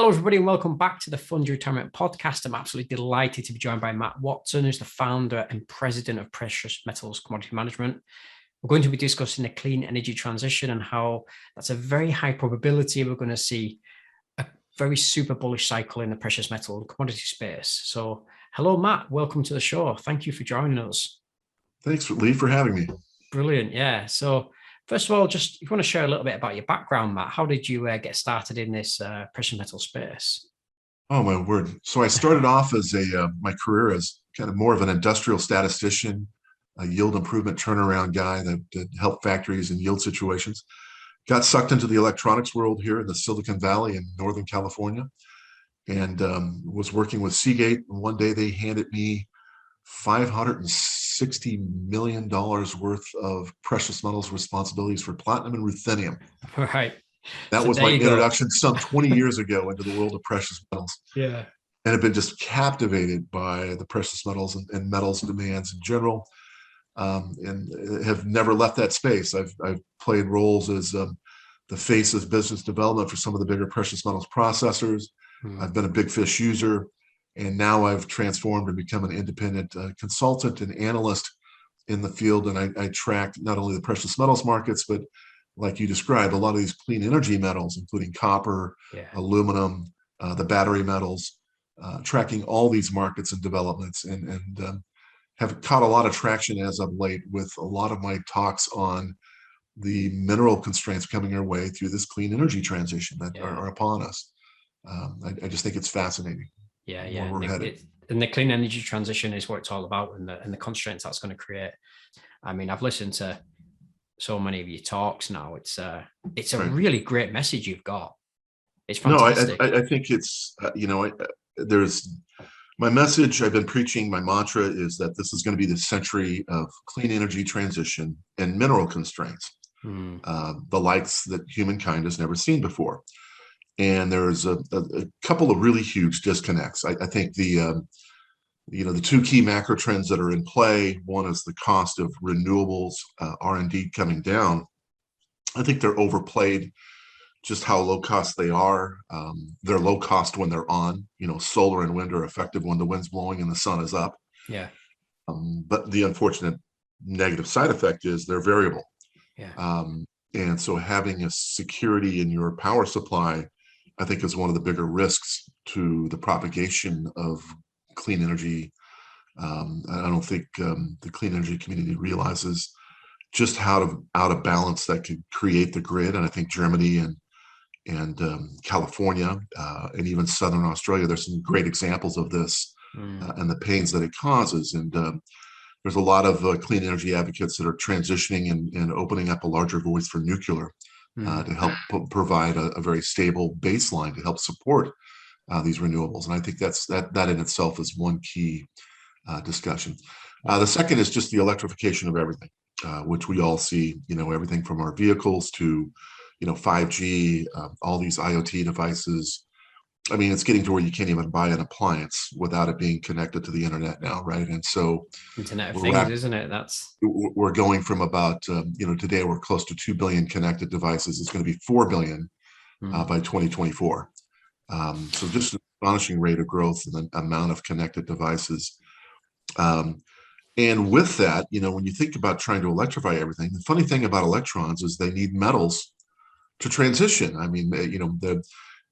Hello, everybody, and welcome back to the Fund Your Retirement podcast. I'm absolutely delighted to be joined by Matt Watson, who's the founder and president of Precious Metals Commodity Management. We're going to be discussing the clean energy transition and how that's a very high probability we're going to see a very super bullish cycle in the precious metal and commodity space. So, hello, Matt. Welcome to the show. Thank you for joining us. Thanks, Lee, for having me. Brilliant. Yeah. So, first of all, just if you want to share a little bit about your background, Matt, how did you get started in this precious metal space? Oh, my word. So I started off as my career as kind of more of an industrial statistician, a yield improvement turnaround guy that helped factories in yield situations. Got sucked into the electronics world here in the Silicon Valley in Northern California, and was working with Seagate. And one day they handed me $560 million worth of precious metals responsibilities for platinum and ruthenium. Right. That So was there my you go. introduction some 20 years ago into the world of precious metals. Yeah. And have been just captivated by the precious metals and metals demands in general, and have never left that space. I've played roles as the face of business development for some of the bigger precious metals processors. I've been a big fish user, and now I've transformed and become an independent consultant and analyst in the field. And I track not only the precious metals markets, but like you described, a lot of these clean energy metals, including copper, aluminum, the battery metals, tracking all these markets and developments, and have caught a lot of traction as of late with a lot of my talks on the mineral constraints coming our way through this clean energy transition that are upon us. I just think it's fascinating. Yeah. Where we're headed. And the clean energy transition is what it's all about, and the constraints that's going to create. I mean, I've listened to so many of your talks now. It's a Right. really great message you've got. It's fantastic. No, I think it's there's my message I've been preaching. My mantra is that this is going to be the century of clean energy transition and mineral constraints, the likes that humankind has never seen before. And there's a couple of really huge disconnects. I think the two key macro trends that are in play. One is the cost of renewables, R&D coming down. I think they're overplayed, just how low cost they are. They're low cost when they're on. Solar and wind are effective when the wind's blowing and the sun is up. Yeah. But the unfortunate negative side effect is they're variable. Yeah. And so having a security in your power supply, I think, is one of the bigger risks to the propagation of clean energy. I don't think the clean energy community realizes just how out of balance that could create the grid. And I think Germany and California and even Southern Australia, there's some great examples of this and the pains that it causes. And there's a lot of clean energy advocates that are transitioning and opening up a larger voice for nuclear to help provide a very stable baseline to help support these renewables. And I think that in itself is one key discussion. The second is just the electrification of everything, which we all see, everything from our vehicles to 5G, all these IoT devices. I mean, it's getting to where you can't even buy an appliance without it being connected to the internet now, right? And so Internet of Things, isn't it? We're going from about, today we're close to 2 billion connected devices. It's going to be 4 billion by 2024. So just an astonishing rate of growth in the amount of connected devices. And with that, when you think about trying to electrify everything, the funny thing about electrons is they need metals to transition. I mean, the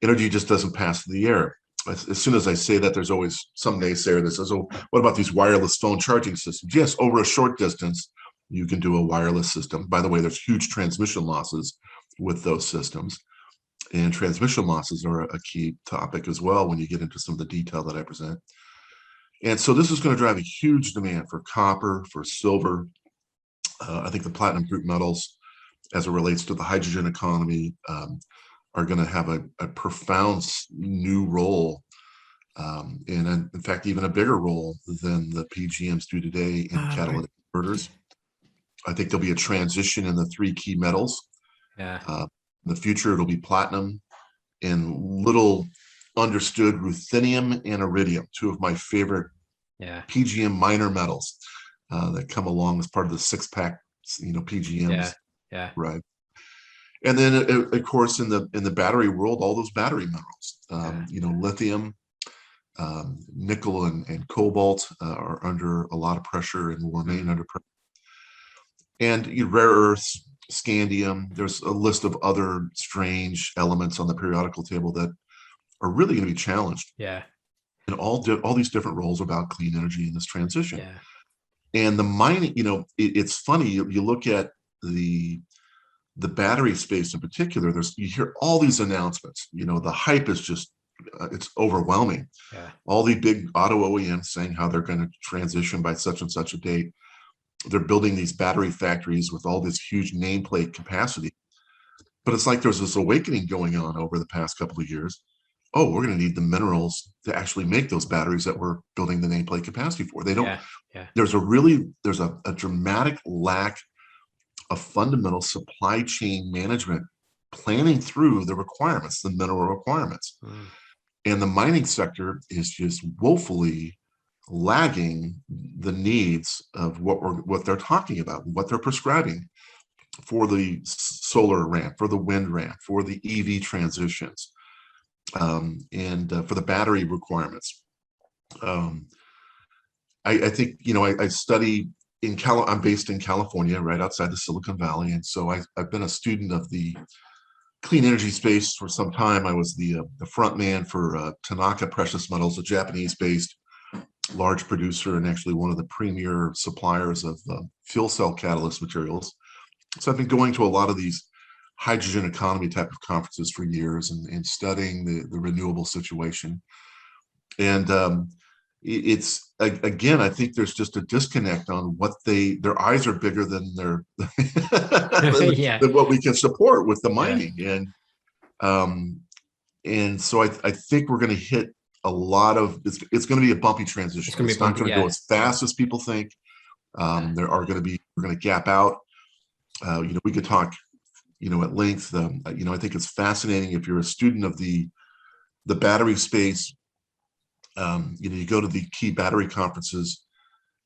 energy just doesn't pass through the air. As soon as I say that, there's always some naysayer that says, oh, what about these wireless phone charging systems? Yes, over a short distance, you can do a wireless system. By the way, there's huge transmission losses with those systems. And transmission losses are a key topic as well when you get into some of the detail that I present. And so this is going to drive a huge demand for copper, for silver. I think the platinum group metals, as it relates to the hydrogen economy, are going to have a profound new role, and in fact, even a bigger role than the PGMs do today in catalytic converters. I think there'll be a transition in the three key metals. Yeah. In the future, it'll be platinum and little understood ruthenium and iridium, two of my favorite PGM minor metals that come along as part of the six-pack, PGMs. Yeah. Right. And then, of course, in the battery world, all those battery minerals, lithium, nickel, and cobalt are under a lot of pressure and will remain under pressure. And rare earths, scandium. There's a list of other strange elements on the periodical table that are really going to be challenged. Yeah. And all these different roles about clean energy in this transition. Yeah. And the mining, it's funny. You look at the battery space in particular. You hear all these announcements. The hype is just it's overwhelming. Yeah. All the big auto OEMs saying how they're going to transition by such and such a date. They're building these battery factories with all this huge nameplate capacity. But it's like there's this awakening going on over the past couple of years. Oh, we're going to need the minerals to actually make those batteries that we're building the nameplate capacity for. They don't. Yeah. There's a dramatic lack of fundamental supply chain management, planning through the requirements, the mineral requirements. And the mining sector is just woefully lagging the needs of what they're talking about, what they're prescribing for the solar ramp, for the wind ramp, for the EV transitions, and for the battery requirements. I think, I study I'm based in California, right outside the Silicon Valley. And so I've been a student of the clean energy space for some time. I was the front man for Tanaka Precious Metals, a Japanese-based large producer and actually one of the premier suppliers of fuel cell catalyst materials. So I've been going to a lot of these hydrogen economy type of conferences for years and studying the renewable situation. And it's, again, I think there's just a disconnect on what their eyes are bigger than than what we can support with the mining. And so I think we're going to hit a lot of, it's going to be a bumpy transition. It's not going to go as fast as people think. We're going to gap out. We could talk, at length. I think it's fascinating if you're a student of the battery space. You go to the key battery conferences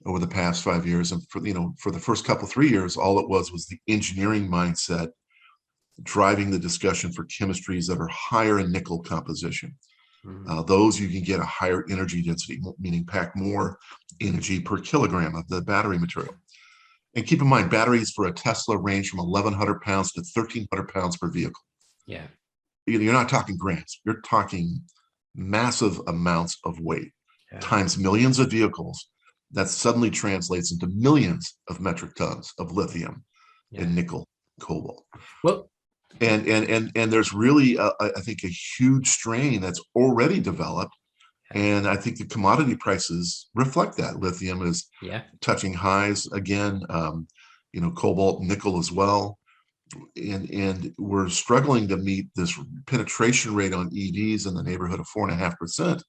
over the past 5 years, and for the first 3 years, all it was the engineering mindset driving the discussion for chemistries that are higher in nickel composition. Those you can get a higher energy density, meaning pack more energy per kilogram of the battery material. And keep in mind, batteries for a Tesla range from 1,100 pounds to 1,300 pounds per vehicle. Yeah. You're not talking grams. You're talking massive amounts of weight times millions of vehicles. That suddenly translates into millions of metric tons of lithium and nickel, cobalt. Well, and there's really, I think, a huge strain that's already developed. And I think the commodity prices reflect that. Lithium is touching highs again, cobalt, nickel as well. And we're struggling to meet this penetration rate on EVs in the neighborhood of 4.5%.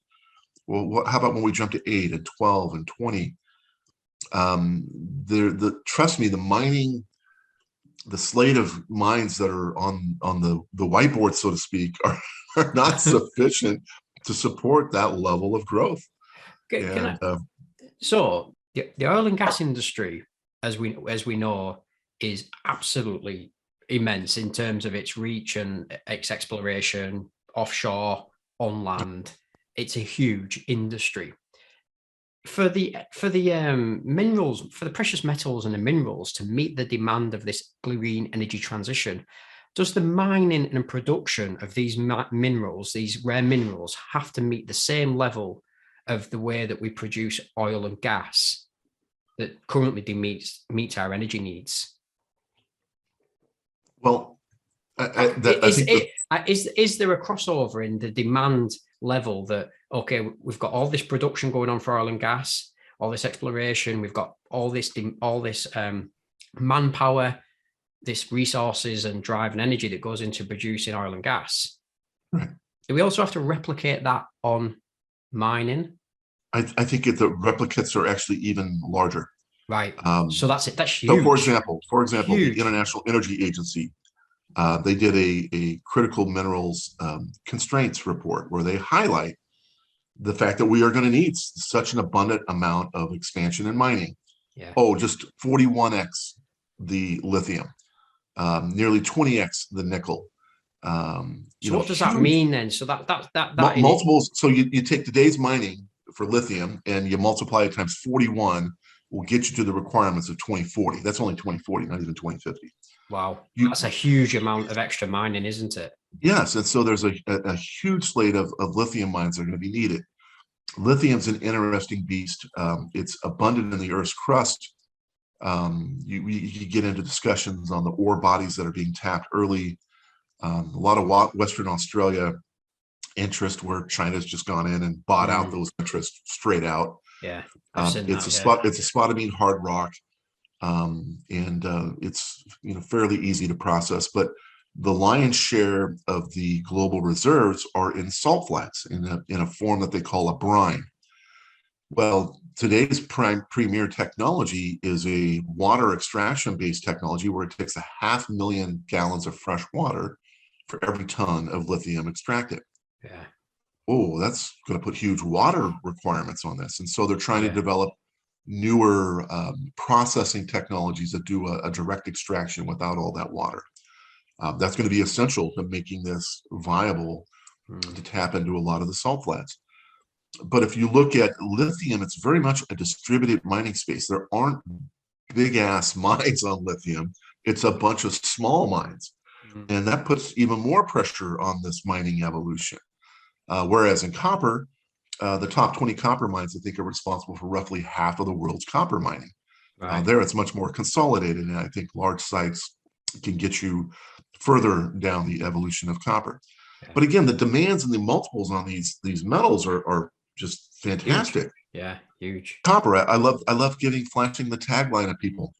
Well, how about when we jump to 8 and 12 and 20? Trust me, the mining, the slate of mines that are on the whiteboard, so to speak, are not sufficient to support that level of growth. So the oil and gas industry, as we know, is absolutely immense in terms of its reach and its exploration offshore, on land. It's a huge industry. For the minerals, for the precious metals and the minerals to meet the demand of this green energy transition, does the mining and production of these minerals, these rare minerals, have to meet the same level of the way that we produce oil and gas that currently meets our energy needs? Well, is there a crossover in the demand level that, okay, we've got all this production going on for oil and gas, all this exploration, we've got all this manpower, this resources and drive and energy that goes into producing oil and gas. Right. Do we also have to replicate that on mining? I think the replicates are actually even larger. Right. So that's it. That's huge. So for example, huge. The International Energy Agency, they did a critical minerals constraints report where they highlight the fact that we are going to need such an abundant amount of expansion in mining. Yeah. Oh, just 41x the lithium. nearly 20x the nickel. So what does that mean then? So that multiples. So you take today's mining for lithium and you multiply it times 41, will get you to the requirements of 2040. That's only 2040, not even 2050. Wow, that's a huge amount of extra mining, isn't it? Yes, and so there's a huge slate of lithium mines that are going to be needed. Lithium's an interesting beast. It's abundant in the Earth's crust. You get into discussions on the ore bodies that are being tapped early. A lot of Western Australia interest where China's just gone in and bought out those interests straight out. Yeah, it's a spodumene hard rock, and it's fairly easy to process. But the lion's share of the global reserves are in salt flats in a form that they call a brine. Well, today's premier technology is a water extraction-based technology where it takes 500,000 gallons of fresh water for every ton of lithium extracted. Yeah. Oh, that's going to put huge water requirements on this. And so they're trying to develop newer processing technologies that do a direct extraction without all that water. That's going to be essential to making this viable to tap into a lot of the salt flats. But if you look at lithium, it's very much a distributed mining space. There aren't big ass mines on lithium. It's a bunch of small mines. And that puts even more pressure on this mining evolution. Whereas in copper, the top 20 copper mines, I think, are responsible for roughly half of the world's copper mining. Right. There, it's much more consolidated, and I think large sites can get you further down the evolution of copper. Yeah. But again, the demands and the multiples on these metals are just fantastic. Huge. Yeah, huge. Copper, I love flashing the tagline at people.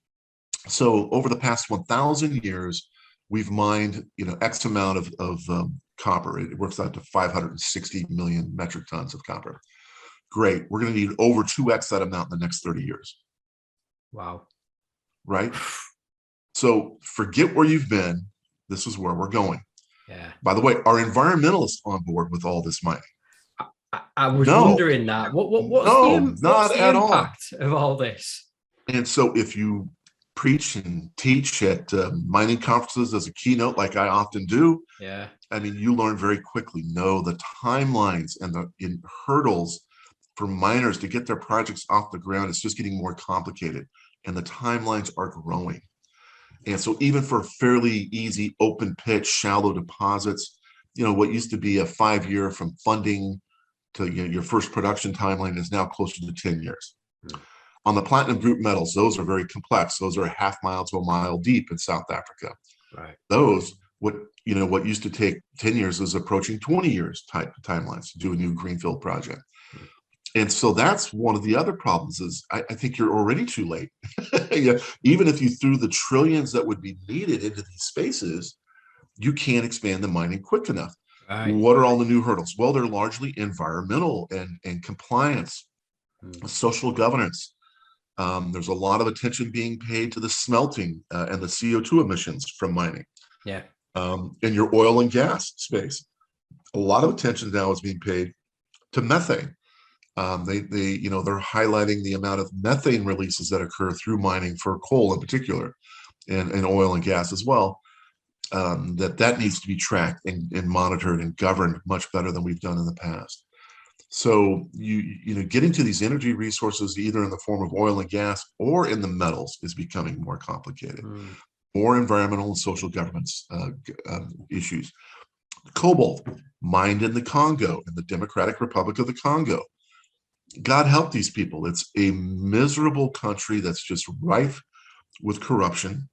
So over the past 1,000 years, we've mined X amount of copper. It works out to 560 million metric tons of copper. Great. We're going to need over 2x that amount in the next 30 years. Wow. Right? So forget where you've been. This is where we're going. Yeah. By the way, are environmentalists on board with all this mining? I was wondering that. What's the impact of all this? And so if you preach and teach at mining conferences as a keynote, like I often do, I mean, you learn very quickly. Know the timelines and the hurdles for miners to get their projects off the ground. It's just getting more complicated, and the timelines are growing. And so even for fairly easy open pit, shallow deposits, what used to be a 5-year from funding to your first production timeline is now closer to 10 years. On the platinum group metals, those are very complex. Those are a half mile to a mile deep in South Africa. Right. Those, what used to take 10 years is approaching 20 years type timelines to do a new greenfield project. And so that's one of the other problems is I think you're already too late. Even if you threw the trillions that would be needed into these spaces, you can't expand the mining quick enough. Right. What are all the new hurdles? Well, they're largely environmental and compliance, social governance. There's a lot of attention being paid to the smelting and the CO2 emissions from mining. Yeah. In your oil and gas space, a lot of attention now is being paid to methane. They're highlighting the amount of methane releases that occur through mining for coal in particular, and oil and gas as well. That needs to be tracked and monitored and governed much better than we've done in the past. So getting to these energy resources, either in the form of oil and gas or in the metals, is becoming more complicated. More environmental and social governance issues. Cobalt, mined in the Congo, in the Democratic Republic of the Congo. God help these people. It's a miserable country that's just rife with corruption.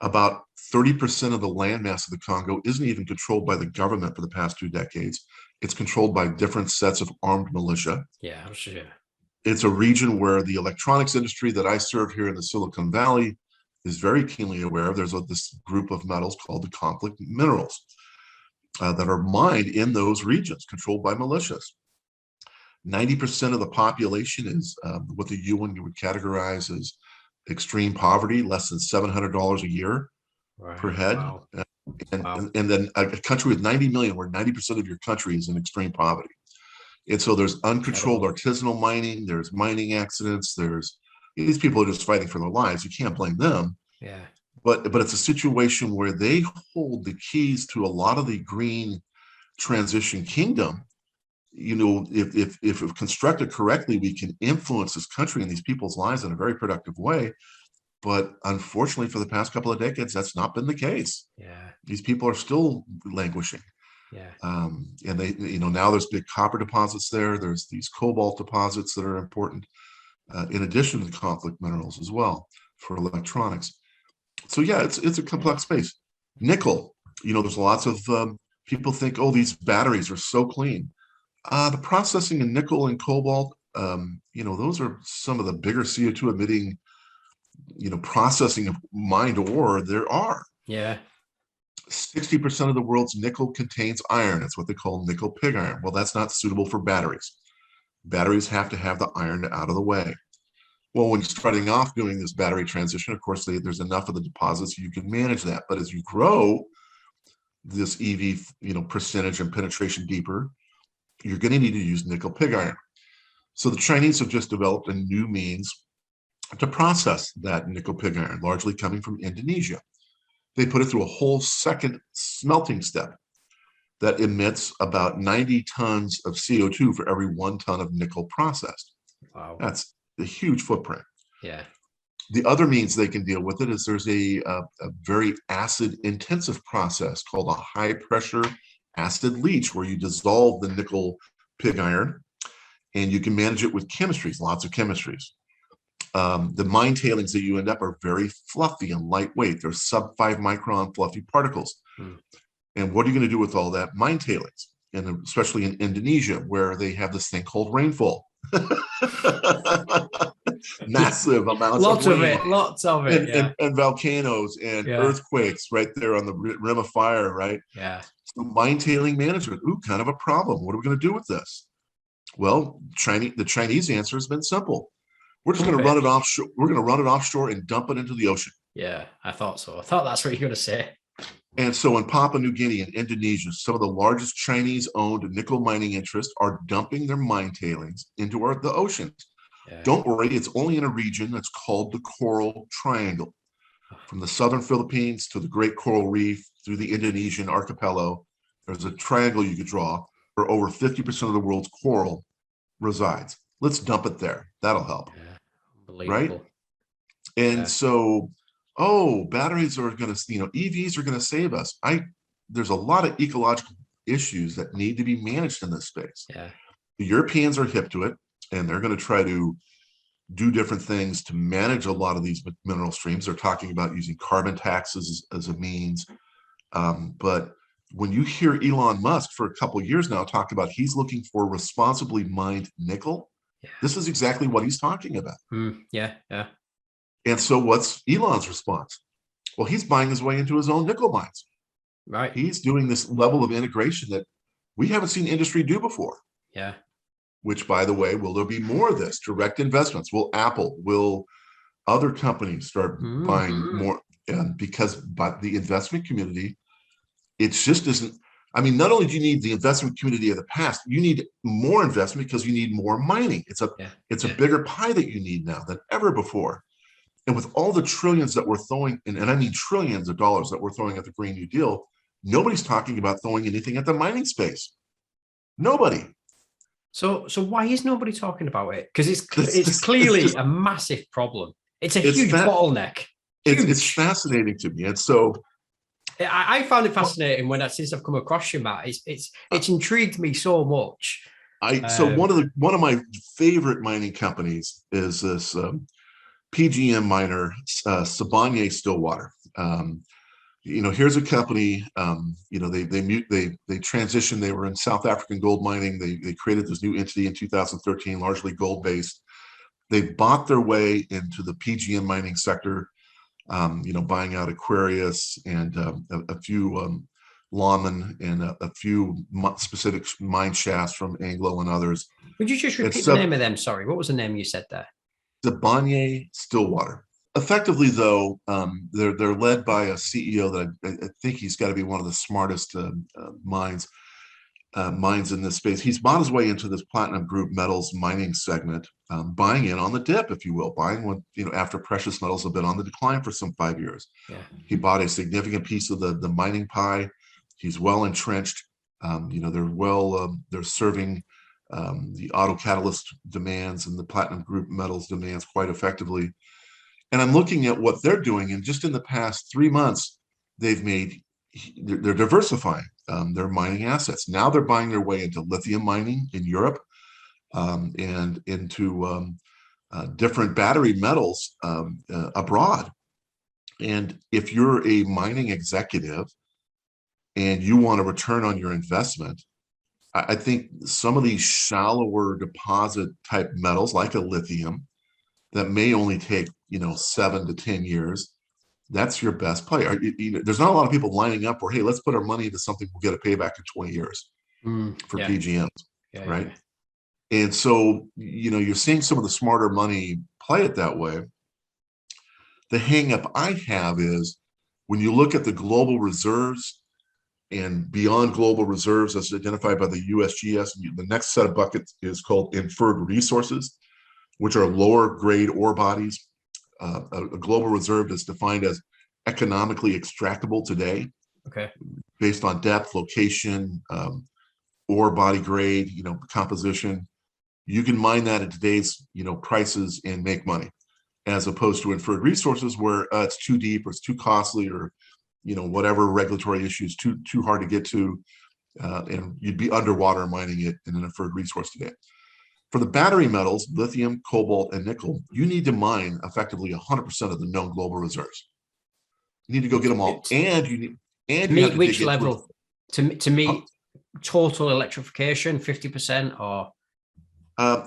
About 30% of the landmass of the Congo isn't even controlled by the government for the past 2 decades. It's controlled by different sets of armed militia. Yeah, sure. It's a region where the electronics industry that I serve here in the Silicon Valley is very keenly aware of. There's this group of metals called the conflict minerals that are mined in those regions controlled by militias. 90% of the population is what the UN would categorize as extreme poverty, less than $700 a year per head. Wow. And then a country with 90 million, where 90% of your country is in extreme poverty. And so there's uncontrolled artisanal mining, there's mining accidents, these people are just fighting for their lives. You can't blame them. Yeah. but it's a situation where they hold the keys to a lot of the green transition kingdom. If constructed correctly, we can influence this country and these people's lives in a very productive way. But unfortunately, for the past couple of decades, that's not been the case. Yeah. These people are still languishing. Yeah. And they, now there's big copper deposits there. There's these cobalt deposits that are important, in addition to the conflict minerals as well for electronics. So yeah, it's a complex space. Nickel, there's lots of people think, oh, these batteries are so clean. The processing in nickel and cobalt, those are some of the bigger CO2 emitting, processing of mined ore there are. Yeah. 60% of the world's nickel contains iron. That's what they call nickel pig iron. Well, that's not suitable for batteries. Batteries have to have the iron out of the way. Well, when you're starting off doing this battery transition, of course, there's enough of the deposits you can manage that. But as you grow this EV, percentage and penetration deeper, you're going to need to use nickel pig iron. So the Chinese have just developed a new means to process that nickel pig iron, largely coming from Indonesia. They put it through a whole second smelting step that emits about 90 tons of CO2 for every 1 ton of nickel processed. Wow. That's a huge footprint. Yeah. The other means they can deal with it is there's a very acid intensive process called a high pressure acid leach, where you dissolve the nickel pig iron and you can manage it with chemistries, lots of chemistries. The mine tailings that you end up are very fluffy and lightweight. They're sub 5 micron fluffy particles. And what are you going to do with all that mine tailings? And especially in Indonesia, where they have this thing called rainfall. Massive amounts lots of rain. Lots of it. And volcanoes and earthquakes right there on the rim of fire, right? Yeah. So mine tailing management, kind of a problem. What are we going to do with this? Well, the Chinese answer has been simple. We're just going to run it offshore. We're going to run it offshore and dump it into the ocean. Yeah, I thought so. I thought that's what you're going to say. And so in Papua New Guinea and Indonesia, some of the largest Chinese-owned nickel mining interests are dumping their mine tailings into the oceans. Yeah. Don't worry, it's only in a region that's called the Coral Triangle. From the southern Philippines to the Great Coral Reef through the Indonesian archipelago, there's a triangle you could draw where over 50% of the world's coral resides. Let's dump it there. That'll help. Yeah. Unbelievable. Right? And so, batteries are going to, EVs are going to save us. There's a lot of ecological issues that need to be managed in this space. Yeah. The Europeans are hip to it, and they're going to try to do different things to manage a lot of these mineral streams. They're talking about using carbon taxes as a means. But when you hear Elon Musk for a couple of years now talk about he's looking for responsibly mined nickel, this is exactly what he's talking about. Yeah. And so what's Elon's response? Well, he's buying his way into his own nickel mines. Right. He's doing this level of integration that we haven't seen industry do before. Yeah. Which, by the way, will there be more of this? Direct investments. Will Apple, will other companies start buying more? Because the investment community, it just isn't. I mean, not only do you need the investment community of the past, you need more investment because you need more mining. It's a bigger pie that you need now than ever before. And with all the trillions that we're throwing, and I mean trillions of dollars that we're throwing at the Green New Deal, nobody's talking about throwing anything at the mining space. Nobody. So why is nobody talking about it? Because it's clearly a massive problem. It's a huge bottleneck. It's fascinating to me. And so I found it fascinating since I've come across you, Matt. It's intrigued me so much. So one of my favorite mining companies is this PGM miner, Sibanye-Stillwater. Here's a company. They transitioned. They were in South African gold mining. They created this new entity in 2013, largely gold based. They bought their way into the PGM mining sector. Buying out Aquarius and a few lawmen and a few specific mine shafts from Anglo and others. Would you just repeat the name of them? Sorry, what was the name you said there? Sibanye-Stillwater. Effectively, though, they're led by a CEO that I think he's got to be one of the smartest minds. mines in this space. He's bought his way into this platinum group metals mining segment, buying in on the dip, if you will, buying when, after precious metals have been on the decline for some 5 years. Yeah. He bought a significant piece of the mining pie. He's well entrenched. They're serving the auto catalyst demands and the platinum group metals demands quite effectively. And I'm looking at what they're doing, and just in the past 3 months, they're diversifying their mining assets. Now they're buying their way into lithium mining in Europe, and into different battery metals abroad. And if you're a mining executive and you want a return on your investment, I think some of these shallower deposit type metals, like a lithium, that may only take 7 to 10 years, that's your best play. There's not a lot of people lining up where, hey, let's put our money into something we'll get a payback in 20 years for PGMs, right? Yeah. And so, you're seeing some of the smarter money play it that way. The hang up I have is when you look at the global reserves and beyond global reserves as identified by the USGS, the next set of buckets is called inferred resources, which are lower grade ore bodies. A global reserve is defined as economically extractable today, based on depth, location, ore body grade, composition. You can mine that at today's prices and make money, as opposed to inferred resources where it's too deep or it's too costly, or whatever regulatory issues too hard to get to, and you'd be underwater mining it in an inferred resource today. For the battery metals, lithium, cobalt, and nickel, you need to mine effectively 100% of the known global reserves. You need to go get them all, and you need to meet which level? To meet total electrification, 50%, or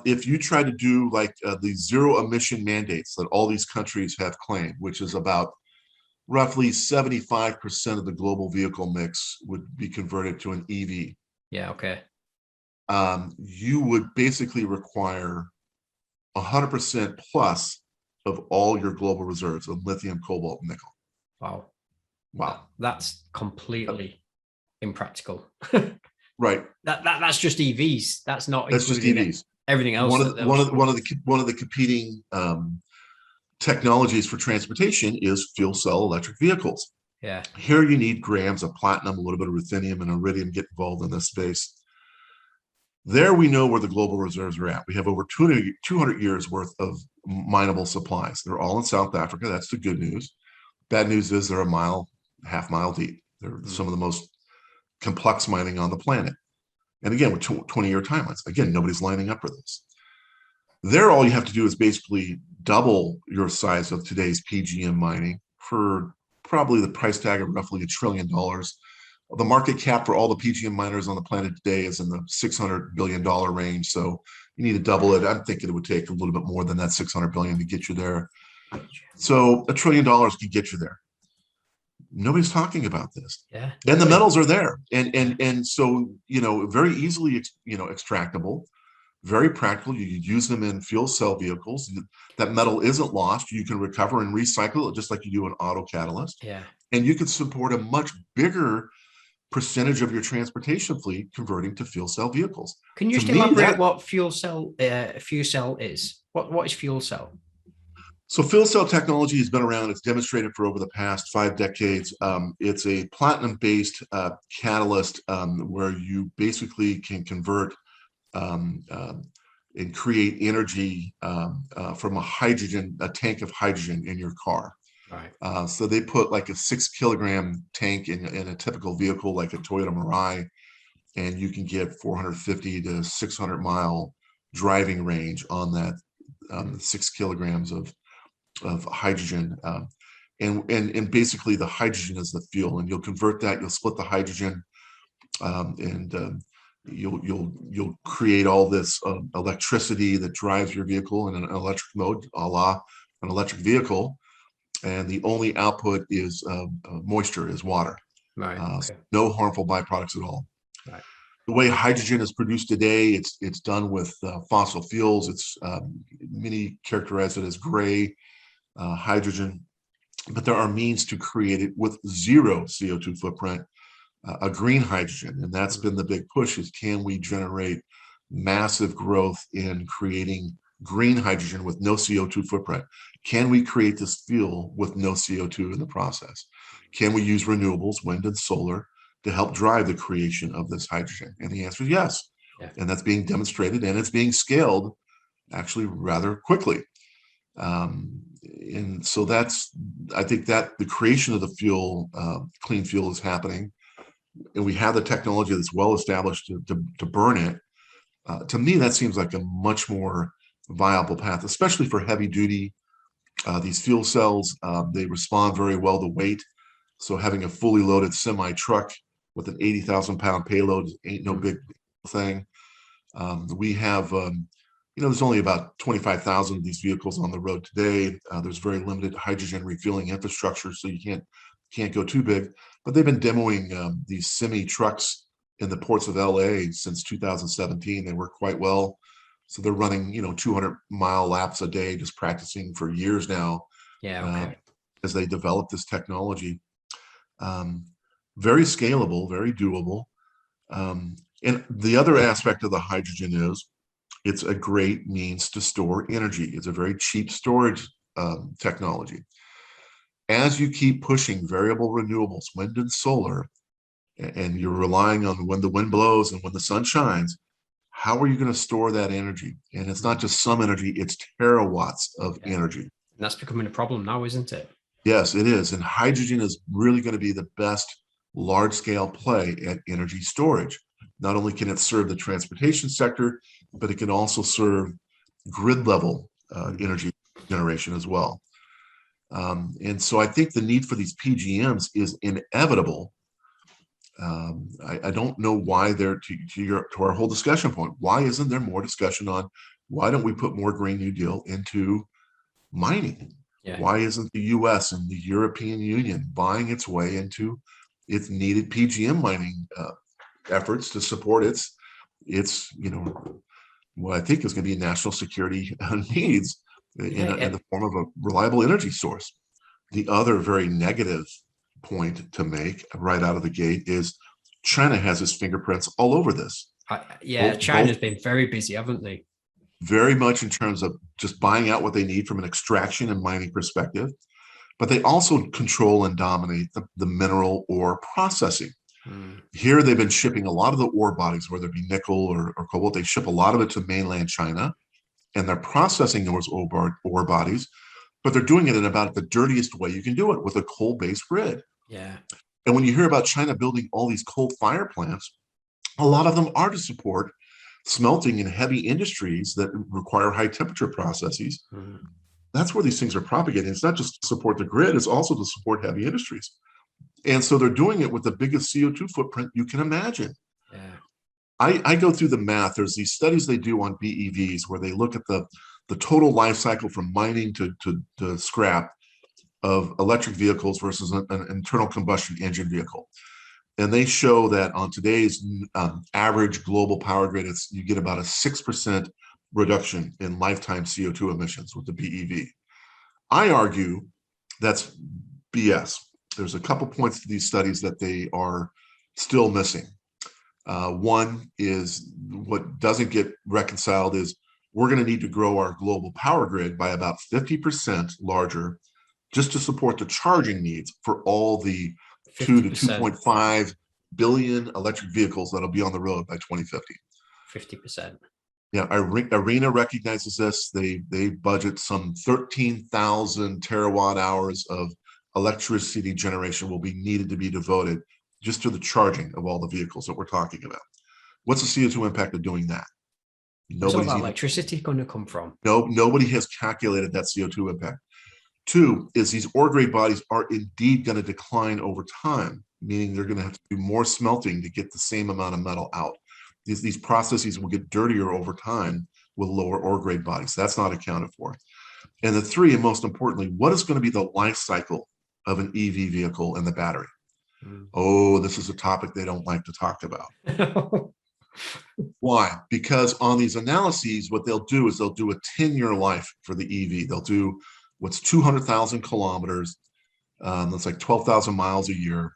if you try to do like the zero emission mandates that all these countries have claimed, which is about roughly 75% of the global vehicle mix would be converted to an EV. Yeah. Okay. You would basically require 100% plus of all your global reserves of lithium, cobalt, and nickel. Wow. That's completely impractical. Right. That's just EVs. That's just EVs. Everything else. One of the competing technologies for transportation is fuel cell electric vehicles. Yeah. Here you need grams of platinum, a little bit of ruthenium, and iridium get involved in this space. There we know where the global reserves are at. We have over 200 years worth of mineable supplies. They're all in South Africa. That's the good news. Bad news is they're half mile deep. They're some of the most complex mining on the planet. And again, with 20-year timelines. Again, nobody's lining up for this. There, all you have to do is basically double your size of today's PGM mining for probably the price tag of roughly $1 trillion. The market cap for all the PGM miners on the planet today is in the $600 billion range. So you need to double it. I'm thinking it would take a little bit more than that $600 billion to get you there. So $1 trillion could get you there. Nobody's talking about this. Yeah. And the metals are there. And so, very easily, extractable, very practical. You use them in fuel cell vehicles. That metal isn't lost. You can recover and recycle it just like you do an auto catalyst. Yeah. And you can support a much bigger percentage of your transportation fleet converting to fuel cell vehicles. Can you just elaborate what fuel cell is? What is fuel cell? So fuel cell technology has been around. It's demonstrated for over the past 5 decades. It's a platinum-based catalyst where you basically can convert and create energy from a tank of hydrogen in your car. Right. So they put like a 6-kilogram tank in a typical vehicle like a Toyota Mirai, and you can get 450 to 600 mile driving range on that 6 kilograms of hydrogen. And basically the hydrogen is the fuel, and you'll convert that, you'll split the hydrogen, and you'll create all this electricity that drives your vehicle in an electric mode, a la an electric vehicle. And the only output is moisture, is water. Right. So no harmful byproducts at all. Right. The way hydrogen is produced today, it's done with fossil fuels. It's many characterize it as gray hydrogen, but there are means to create it with zero CO2 footprint a green hydrogen. And that's been the big push, is can we generate massive growth in creating green hydrogen with no CO2 footprint? Can we create this fuel with no CO2 in the process? Can we use renewables, wind and solar, to help drive the creation of this hydrogen? And the answer is yes. Yeah. And that's being demonstrated, and it's being scaled actually rather quickly. And so I think that the creation of the fuel, clean fuel, is happening, and we have the technology that's well established to burn it. To me, that seems like a much more viable path, especially for heavy duty. These fuel cells, they respond very well to weight. So having a fully loaded semi truck with an 80,000 pound payload ain't no big thing. We have, there's only about 25,000 of these vehicles on the road today. There's very limited hydrogen refueling infrastructure, so you can't go too big. But they've been demoing these semi trucks in the ports of LA since 2017. They work quite well. So they're running, 200-mile laps a day, just practicing for years now. Yeah. Okay. As they develop this technology. Very scalable, very doable. And the other aspect of the hydrogen is it's a great means to store energy. It's a very cheap storage technology. As you keep pushing variable renewables, wind and solar, and you're relying on when the wind blows and when the sun shines, how are you going to store that energy? And it's not just some energy, it's terawatts of energy. And that's becoming a problem now, isn't it? Yes, it is. And hydrogen is really going to be the best large-scale play at energy storage. Not only can it serve the transportation sector, but it can also serve grid-level energy generation as well. And so I think the need for these PGMs is inevitable. I don't know why to our whole discussion point, why isn't there more discussion on why don't we put more Green New Deal into mining? Yeah. Why isn't the US and the European Union buying its way into its needed PGM mining efforts to support its what I think is going to be national security needs in the form of a reliable energy source? The other very negative point to make right out of the gate is China has its fingerprints all over this. China's been very busy, haven't they? Very much in terms of just buying out what they need from an extraction and mining perspective, but they also control and dominate the mineral ore processing. Here they've been shipping a lot of the ore bodies, whether it be nickel or cobalt. They ship a lot of it to mainland China, and they're processing those ore bodies, but they're doing it in about the dirtiest way you can do it, with a coal-based grid. Yeah. And when you hear about China building all these coal fire plants, a lot of them are to support smelting and heavy industries that require high temperature processes. That's where these things are propagating. It's not just to support the grid, it's also to support heavy industries. And so they're doing it with the biggest CO2 footprint you can imagine. Yeah. I go through the math. There's these studies they do on BEVs where they look at the total life cycle from mining to scrap of electric vehicles versus an internal combustion engine vehicle. And they show that on today's average global power grid, you get about a 6% reduction in lifetime CO2 emissions with the BEV. I argue that's BS. There's a couple points to these studies that they are still missing. One is, what doesn't get reconciled is we're going to need to grow our global power grid by about 50% larger just to support the charging needs for all the 2 to 2.5 billion electric vehicles that'll be on the road by 2050. 50%. Yeah, ARENA recognizes this. They budget some 13,000 terawatt hours of electricity generation will be needed to be devoted just to the charging of all the vehicles that we're talking about. What's the CO2 impact of doing that? Where's all that electricity going to come from? Nobody has calculated that CO2 impact. Two is these ore grade bodies are indeed going to decline over time, meaning they're going to have to do more smelting to get the same amount of metal out. These processes will get dirtier over time with lower ore grade bodies. That's not accounted for. And the three, and most importantly, what is going to be the life cycle of an EV vehicle and the battery? Oh, this is a topic they don't like to talk about. Why? Because on these analyses, what they'll do is they'll do a 10-year life for the EV. They'll do what's 200,000 kilometers. That's like 12,000 miles a year.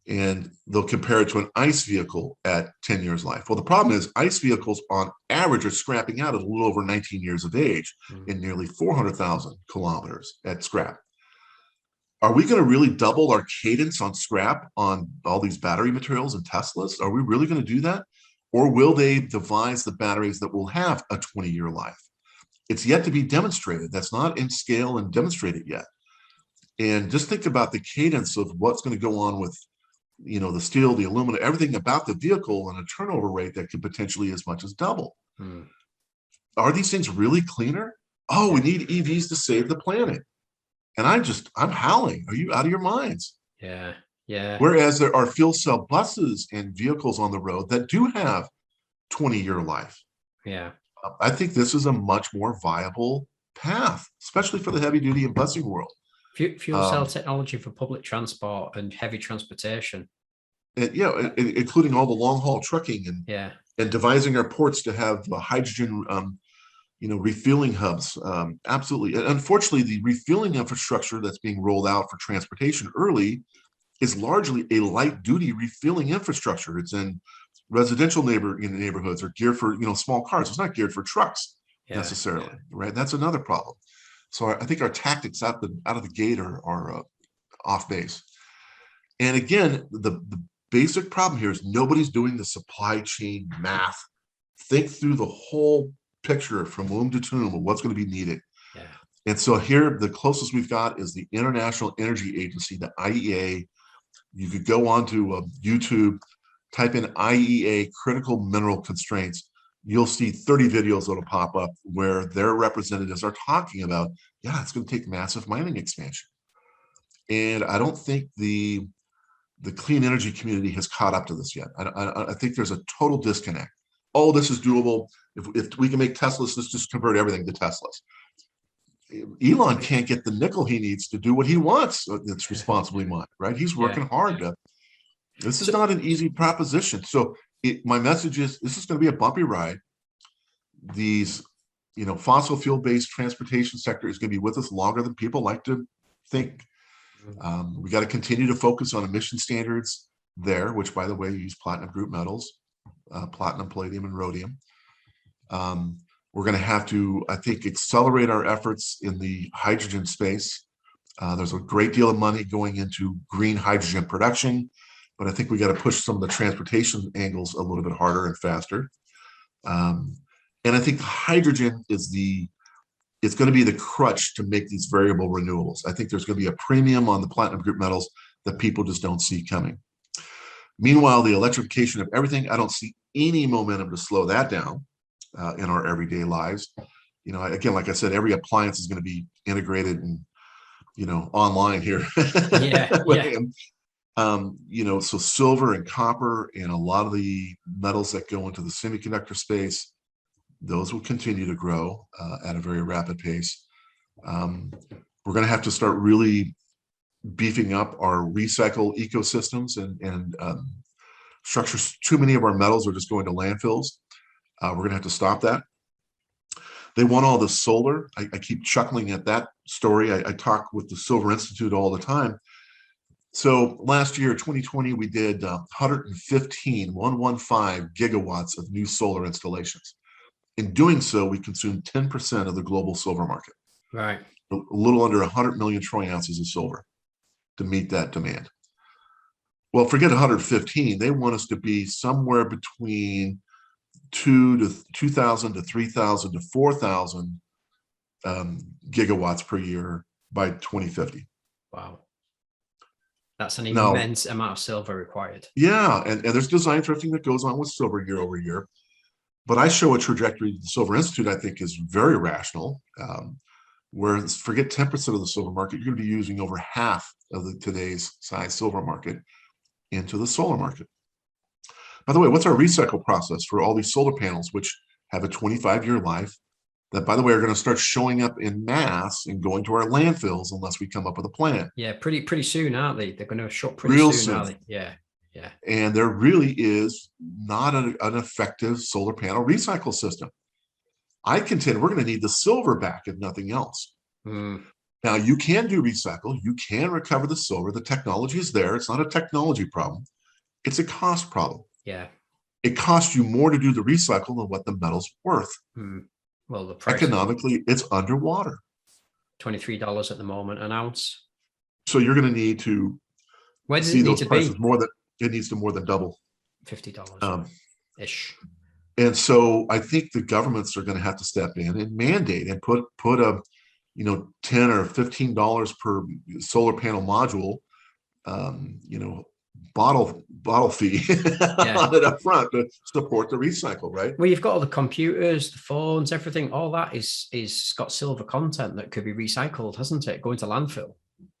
And they'll compare it to an ICE vehicle at 10 years life. Well, the problem is ICE vehicles on average are scrapping out at a little over 19 years of age in nearly 400,000 kilometers at scrap. Are we going to really double our cadence on scrap on all these battery materials and Teslas? Are we really going to do that? Or will they devise the batteries that will have a 20-year life? It's yet to be demonstrated. That's not in scale and demonstrated yet. And just think about the cadence of what's going to go on with, the steel, the aluminum, everything about the vehicle, and a turnover rate that could potentially as much as double. Are these things really cleaner? Oh, we need EVs to save the planet. And I'm howling. Are you out of your minds? Yeah. Yeah. Whereas there are fuel cell buses and vehicles on the road that do have 20-year life. Yeah. I think this is a much more viable path, especially for the heavy duty and busing world. Fuel cell technology for public transport and heavy transportation. And, including all the long haul trucking and devising our ports to have hydrogen, refueling hubs. Absolutely. And unfortunately, the refueling infrastructure that's being rolled out for transportation early is largely a light duty refueling infrastructure. It's in residential neighborhoods or geared for, small cars. It's not geared for trucks necessarily, right? That's another problem. So I think our tactics out of the gate are off base. And again, the basic problem here is nobody's doing the supply chain math. Think through the whole picture from womb to tomb of what's going to be needed. Yeah. And so here, the closest we've got is the International Energy Agency, the IEA. You could go on to YouTube, type in IEA critical mineral constraints. You'll see 30 videos that'll pop up where their representatives are talking about, it's going to take massive mining expansion. And I don't think the clean energy community has caught up to this yet. I think there's a total disconnect. Oh, this is doable. If we can make Teslas, let's just convert everything to Teslas. Elon can't get the nickel he needs to do what he wants. That's responsibly mined, right? He's working hard. This is not an easy proposition. So my message is, this is going to be a bumpy ride. These, fossil fuel-based transportation sector is going to be with us longer than people like to think. We got to continue to focus on emission standards there, which, by the way, use platinum group metals, platinum, palladium, and rhodium. We're going to have to, I think, accelerate our efforts in the hydrogen space. There's a great deal of money going into green hydrogen production, but I think we got to push some of the transportation angles a little bit harder and faster. And I think hydrogen is it's going to be the crutch to make these variable renewables. I think there's going to be a premium on the platinum group metals that people just don't see coming. Meanwhile, the electrification of everything, I don't see any momentum to slow that down in our everyday lives. Again, like I said, every appliance is going to be integrated and, online here. So silver and copper and a lot of the metals that go into the semiconductor space, those will continue to grow at a very rapid pace. We're going to have to start really beefing up our recycle ecosystems and structures. Too many of our metals are just going to landfills. We're going to have to stop that. They want all the solar. I keep chuckling at that story. I talk with the Silver Institute all the time. So last year, 2020, we did 115 gigawatts of new solar installations. In doing so, we consumed 10% of the global silver market. Right. A little under 100 million troy ounces of silver to meet that demand. Well, forget 115. They want us to be somewhere between 2,000 to 3,000 to 4,000 gigawatts per year by 2050. Wow. That's an immense amount of silver required. Yeah, and there's design thrifting that goes on with silver year over year. But I show a trajectory the Silver Institute, I think, is very rational, where forget 10% of the silver market, you're going to be using over half of today's size silver market into the solar market. By the way, what's our recycle process for all these solar panels, which have a 25-year life, that, by the way, are going to start showing up in mass and going to our landfills unless we come up with a plan? Yeah, pretty soon, aren't they? They're going to shut pretty soon, aren't they? Yeah. Yeah. And there really is not an effective solar panel recycle system. I contend we're going to need the silver back if nothing else. Now, you can do recycle. You can recover the silver. The technology is there. It's not a technology problem. It's a cost problem. Yeah. It costs you more to do the recycle than what the metal's worth. Well, the price economically, it's underwater. $23 at the moment an ounce. So you're going to need to see those prices more than it needs to more than double. $50 ish. And so I think the governments are going to have to step in and mandate and put a $10 or $15 per solar panel module, bottle fee on it up front to support the recycle, right? Well, you've got all the computers, the phones, everything, all that is got silver content that could be recycled, hasn't it? Going to landfill.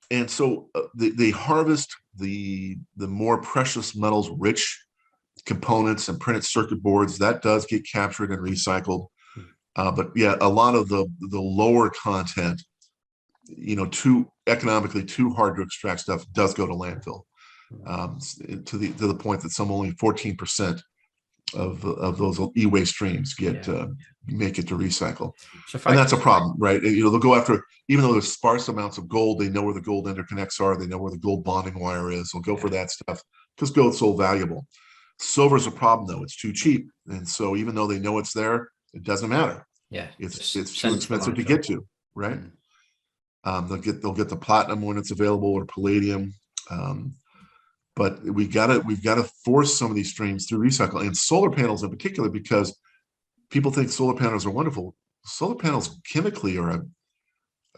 And so they harvest the more precious metals rich components and printed circuit boards. That does get captured and recycled. But yeah, a lot of the lower content, economically too hard to extract stuff does go to landfill. To the point that only 14% of those e-waste streams make it to recycle. And that's a problem, right? They'll go after, even though there's sparse amounts of gold, they know where the gold interconnects are, they know where the gold bonding wire is. They'll go for that stuff because gold's so valuable. Silver's a problem though, it's too cheap. And so even though they know it's there, it doesn't matter. Yeah, it's too expensive to get to, right? They'll get the platinum when it's available, or palladium. But we've got to force some of these streams through recycle, and solar panels in particular, because people think solar panels are wonderful. Solar panels chemically are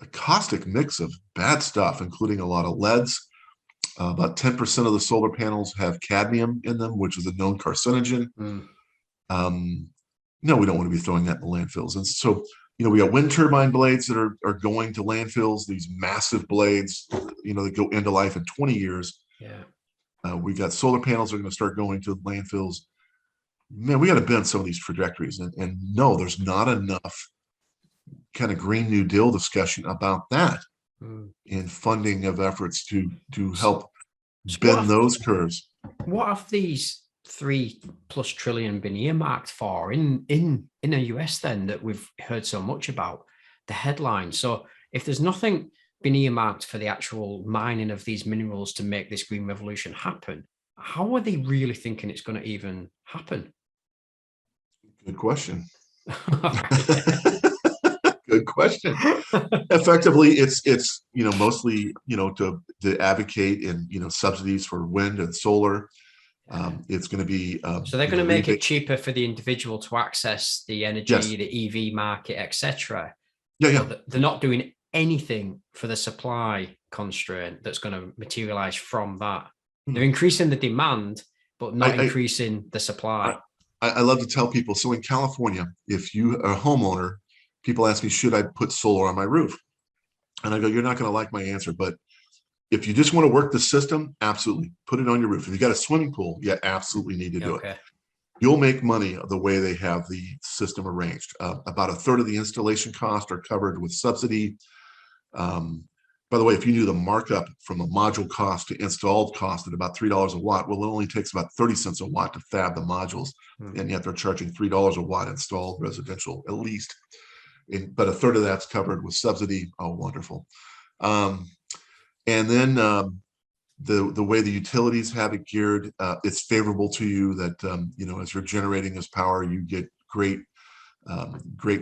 a caustic mix of bad stuff, including a lot of leads. About 10% of the solar panels have cadmium in them, which is a known carcinogen. No, we don't want to be throwing that in the landfills. And so, we got wind turbine blades that are going to landfills, these massive blades, that go into life in 20 years. Yeah. We've got solar panels that are going to start going to landfills. Man, we got to bend some of these trajectories. And no, there's not enough kind of Green New Deal discussion about that in funding of efforts to help bend those curves. What have these 3+ trillion been earmarked for in the US then that we've heard so much about? The headline. So if there's nothing been earmarked for the actual mining of these minerals to make this green revolution happen, how are they really thinking it's going to even happen? Good question. Good question. Effectively, it's mostly to advocate in subsidies for wind and solar. It's going to be so they're going to make it cheaper for the individual to access the energy, the EV market, etc. So they're not doing anything for the supply constraint that's going to materialize from that. They're increasing the demand, but not increasing the supply. I love to tell people, so in California, if you are a homeowner, people ask me, should I put solar on my roof? And I go, you're not going to like my answer, but if you just want to work the system, absolutely, put it on your roof. If you got a swimming pool, you absolutely need to do it. You'll make money the way they have the system arranged. About a third of the installation costs are covered with subsidy. By the way, if you knew the markup from a module cost to installed cost at about $3 a watt, well, it only takes about 30 cents a watt to fab the modules, and yet they're charging $3 a watt installed residential at least. But a third of that's covered with subsidy. Oh, wonderful. And then the way the utilities have it geared, it's favorable to you that as you're generating this power, you get great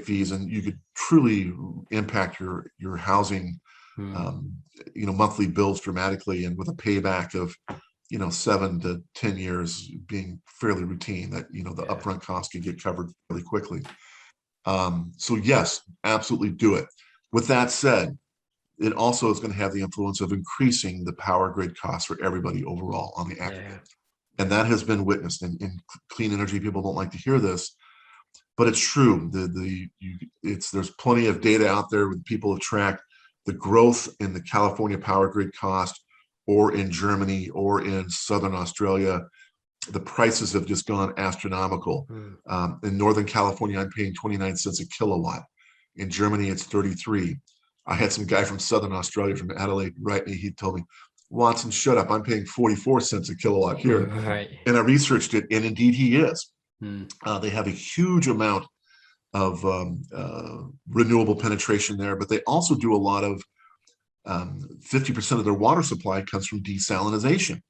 fees, and you could truly impact your housing monthly bills dramatically, and with a payback of 7 to 10 years being fairly routine, that the upfront costs can get covered really quickly. So yes, absolutely do it. With that said, it also is going to have the influence of increasing the power grid costs for everybody overall on the aggregate. And that has been witnessed in clean energy. People don't like to hear this, but it's true. There's plenty of data out there with people have tracked the growth in the California power grid cost, or in Germany, or in Southern Australia. The prices have just gone astronomical. In Northern California, I'm paying 29 cents a kilowatt. In Germany, it's 33. I had some guy from Southern Australia, from Adelaide, write me. He told me, Watson, shut up. I'm paying 44 cents a kilowatt here. And I researched it, and indeed he is. They have a huge amount of renewable penetration there, but they also do a lot of 50% of their water supply comes from desalination,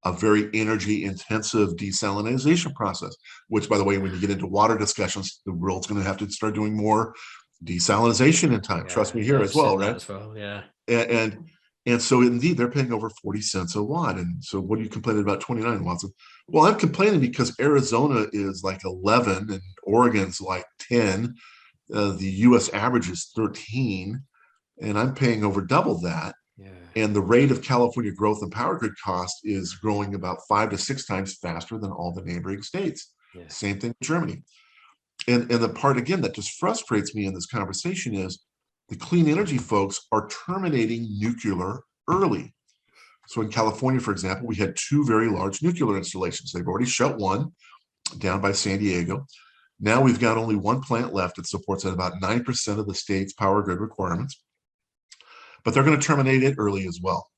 a very energy intensive desalination process, which, by the way, when you get into water discussions, the world's going to have to start doing more desalination in time. Trust me here as well, right? As well, yeah. And so indeed, they're paying over 40 cents a watt. And so what are you complaining about 29, Watson? Well, I'm complaining because Arizona is like 11 and Oregon's like 10. The US average is 13, and I'm paying over double that. Yeah. And the rate of California growth in power grid cost is growing about 5 to 6 times faster than all the neighboring states. Yeah. Same thing in Germany. And the part, again, that just frustrates me in this conversation is the clean energy folks are terminating nuclear early. So in California, for example, we had 2 very large nuclear installations. They've already shut one down by San Diego. Now we've got only 1 plant left that supports at about 9% of the state's power grid requirements. But they're going to terminate it early as well.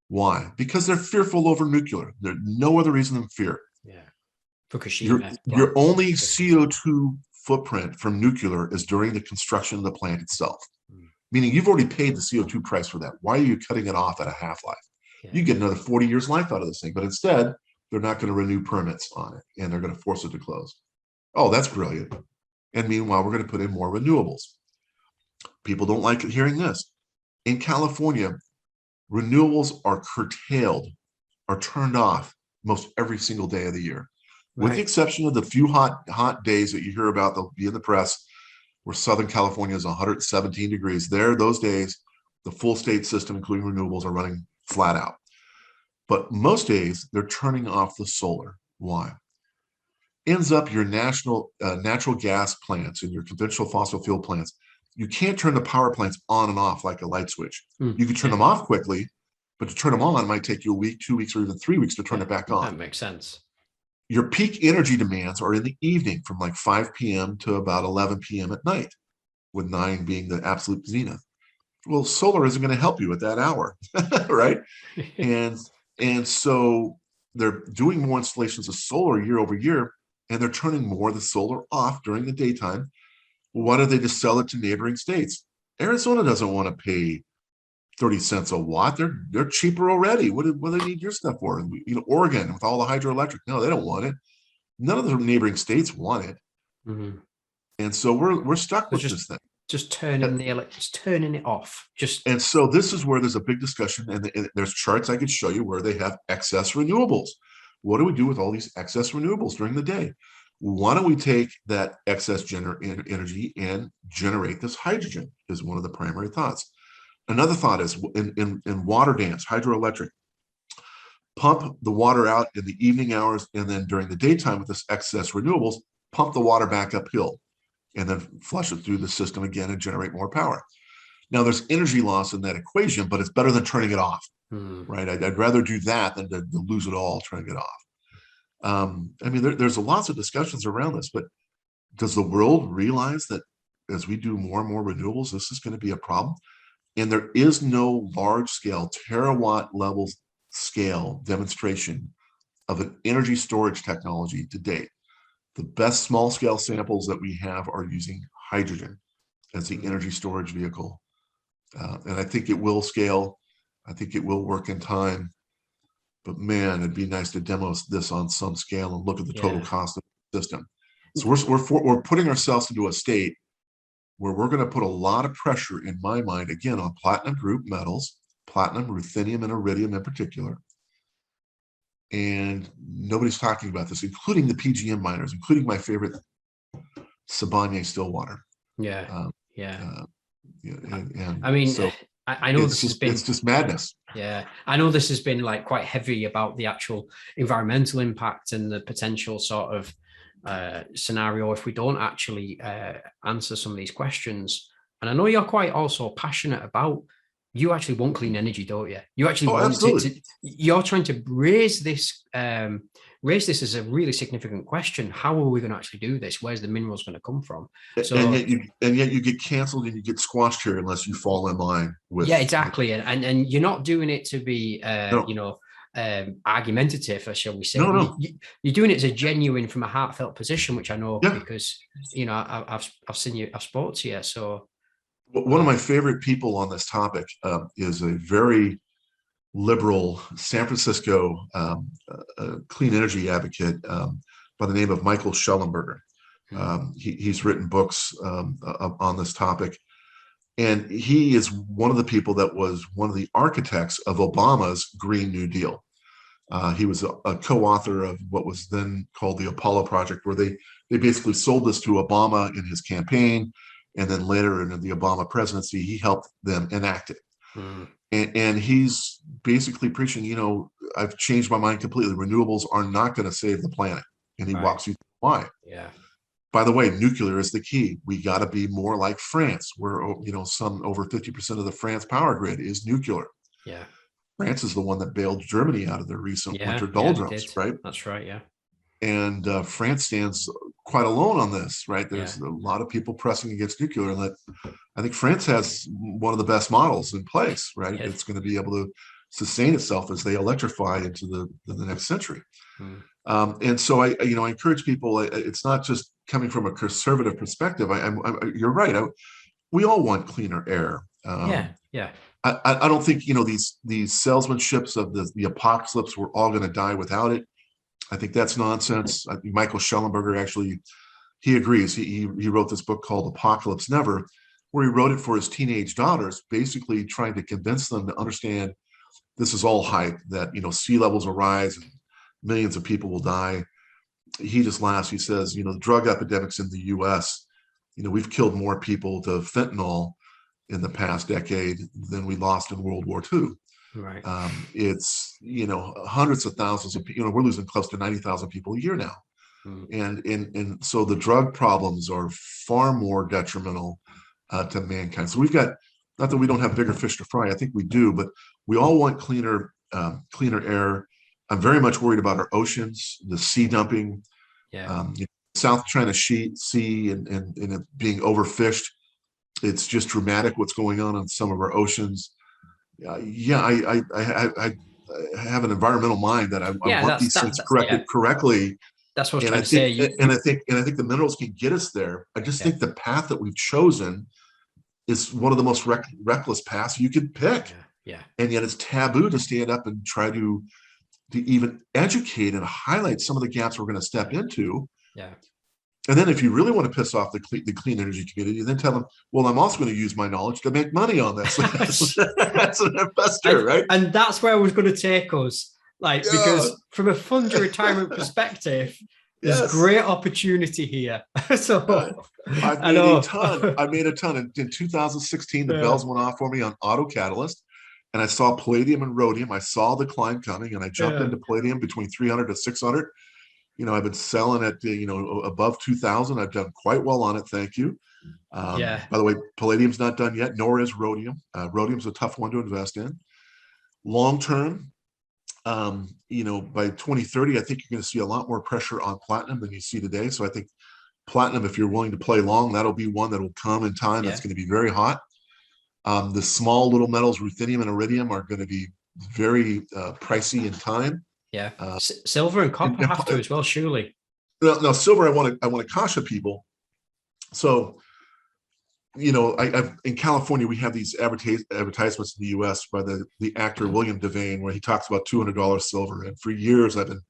Why? Because they're fearful over nuclear. There's no other reason than fear. Yeah. Your only CO2 footprint from nuclear is during the construction of the plant itself. Meaning you've already paid the CO2 price for that. Why are you cutting it off at a half-life? Yeah. You get another 40 years life out of this thing, but instead, they're not going to renew permits on it, and they're going to force it to close. Oh, that's brilliant. And meanwhile, we're going to put in more renewables. People don't like hearing this. In California, renewables are curtailed, are turned off most every single day of the year, right, with the exception of the few hot days that you hear about, they'll be in the press, where Southern California is 117 degrees. There, those days, the full state system, including renewables, are running flat out. But most days, they're turning off the solar. Why? Ends up your natural gas plants and your conventional fossil fuel plants. You can't turn the power plants on and off like a light switch. You can turn them off quickly, but to turn them on, it might take you a week, 2 weeks, or even 3 weeks to turn it back on. That makes sense. Your peak energy demands are in the evening from like 5 p.m. to about 11 p.m. at night, with 9 being the absolute zenith. Well, solar isn't going to help you at that hour, right? and so they're doing more installations of solar year over year, and they're turning more of the solar off during the daytime. Why don't they just sell it to neighboring states? Arizona doesn't want to pay 30 cents a watt. They're cheaper already. What do they need your stuff for? Oregon with all the hydroelectric. No, they don't want it. None of the neighboring states want it. Mm-hmm. And so we're stuck with this thing. Just turning it off. And so this is where there's a big discussion, and there's charts I could show you where they have excess renewables. What do we do with all these excess renewables during the day? Why don't we take that excess energy and generate this hydrogen? Is one of the primary thoughts. Another thought is in water dams, hydroelectric, pump the water out in the evening hours, and then during the daytime with this excess renewables, pump the water back uphill and then flush it through the system again and generate more power. Now there's energy loss in that equation, but it's better than turning it off, right? I'd rather do that than to lose it all turning it off. I mean, there's lots of discussions around this, but does the world realize that as we do more and more renewables, this is going to be a problem? And there is no large scale, terawatt level scale demonstration of an energy storage technology to date. The best small scale samples that we have are using hydrogen as the energy storage vehicle. And I think it will scale. I think it will work in time. But man, it'd be nice to demo this on some scale and look at the total cost of the system. So we're putting ourselves into a state where we're going to put a lot of pressure, in my mind, again, on platinum group metals, platinum, ruthenium, and iridium in particular. And nobody's talking about this, including the PGM miners, including my favorite, Sibanye-Stillwater. I mean, so I know it's just madness. Yeah, I know this has been like quite heavy about the actual environmental impact and the potential sort of scenario if we don't actually answer some of these questions. And I know you're quite also passionate about, you actually want clean energy, don't you? You actually want you're trying to raise this as a really significant question. How are we going to actually do this? Where's the minerals going to come from? So, and yet you get canceled and you get squashed here unless you fall in line with. Yeah, exactly. And you're not doing it to be, argumentative, or shall we say? No. You're doing it as a genuine, from a heartfelt position, which I know because I've seen you, I've spoken to you. So One of my favorite people on this topic is a very liberal San Francisco clean energy advocate by the name of Michael Schellenberger. He's written books on this topic. And he is one of the people that was one of the architects of Obama's Green New Deal. He was a co-author of what was then called the Apollo Project, where they basically sold this to Obama in his campaign. And then later in the Obama presidency, he helped them enact it. And he's basically preaching, I've changed my mind completely. Renewables are not going to save the planet. And he walks you through why. Yeah. By the way, nuclear is the key. We got to be more like France, where, some over 50% of the France power grid is nuclear. Yeah. France is the one that bailed Germany out of their recent winter doldrums, right? That's right, yeah. And France stands quite alone on this, right? There's a lot of people pressing against nuclear, and that I think France has one of the best models in place, right? Yes. It's going to be able to sustain itself as they electrify into the next century. And so I encourage people. It's not just coming from a conservative perspective. You're right. We all want cleaner air. I don't think these salesmanships of the apocalypse, we're all going to die without it. I think that's nonsense. I think Michael Schellenberger actually, he agrees. He wrote this book called Apocalypse Never, where he wrote it for his teenage daughters, basically trying to convince them to understand this is all hype, that sea levels will rise and millions of people will die. He just laughs. He says, the drug epidemics in the US, we've killed more people to fentanyl in the past decade than we lost in World War II. Right. It's hundreds of thousands of people. We're losing close to 90,000 people a year now, and so the drug problems are far more detrimental to mankind. So we've got, not that we don't have bigger fish to fry. I think we do, but we all want cleaner air. I'm very much worried about our oceans, the sea dumping, South China Sea, and it being overfished. It's just dramatic what's going on some of our oceans. I have an environmental mind that I want these things corrected correctly. That's what I was trying to say. And I think the minerals can get us there. I just think the path that we've chosen is one of the most reckless paths you could pick. And yet it's taboo to stand up and try to even educate and highlight some of the gaps we're going to step into. And then if you really want to piss off the clean energy community, then tell them, well, I'm also going to use my knowledge to make money on this. That's an investor, right? And that's where I was going to take us. Because from a fund retirement perspective, there's great opportunity here. So I made a ton. In 2016, the bells went off for me on Auto Catalyst, and I saw palladium and rhodium. I saw the climb coming, and I jumped into palladium between 300 to 600. I've been selling at above 2,000. I've done quite well on it. Thank you. By the way, palladium's not done yet, nor is rhodium. Rhodium's a tough one to invest in. Long term, by 2030, I think you're going to see a lot more pressure on platinum than you see today. So I think platinum, if you're willing to play long, that'll be one that will come in time. That's going to be very hot. The small little metals, ruthenium and iridium, are going to be very pricey in time. Silver and copper have to as well, surely. No, silver. I want to caution people. So, I've in California, we have these advertisements in the U.S. by the actor William Devane, where he talks about $200 silver. And for years, I've been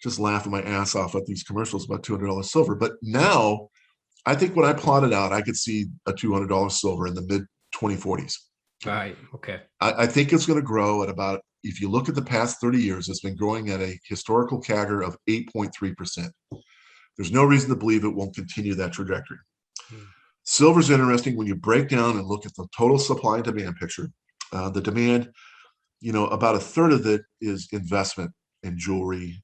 just laughing my ass off at these commercials about $200 silver. But now, I think when I plotted out, I could see a $200 silver in the mid 2040s. Right. Okay. I think it's going to grow at about, if you look at the past 30 years, it's been growing at a historical CAGR of 8.3%. There's no reason to believe it won't continue that trajectory. Silver's interesting when you break down and look at the total supply and demand picture. The demand, about a third of it is investment in jewelry,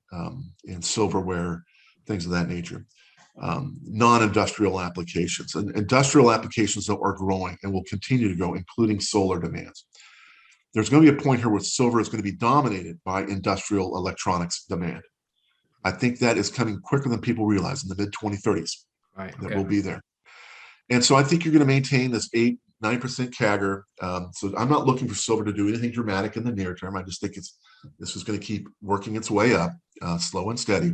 in silverware, things of that nature. Non-industrial applications, and industrial applications that are growing and will continue to grow, including solar demands. There's going to be a point here where silver is going to be dominated by industrial electronics demand. I think that is coming quicker than people realize in the mid 2030s. Right. That will be there. And so I think you're going to maintain this 8-9% CAGR. So I'm not looking for silver to do anything dramatic in the near term. I just think this is going to keep working its way up, slow and steady.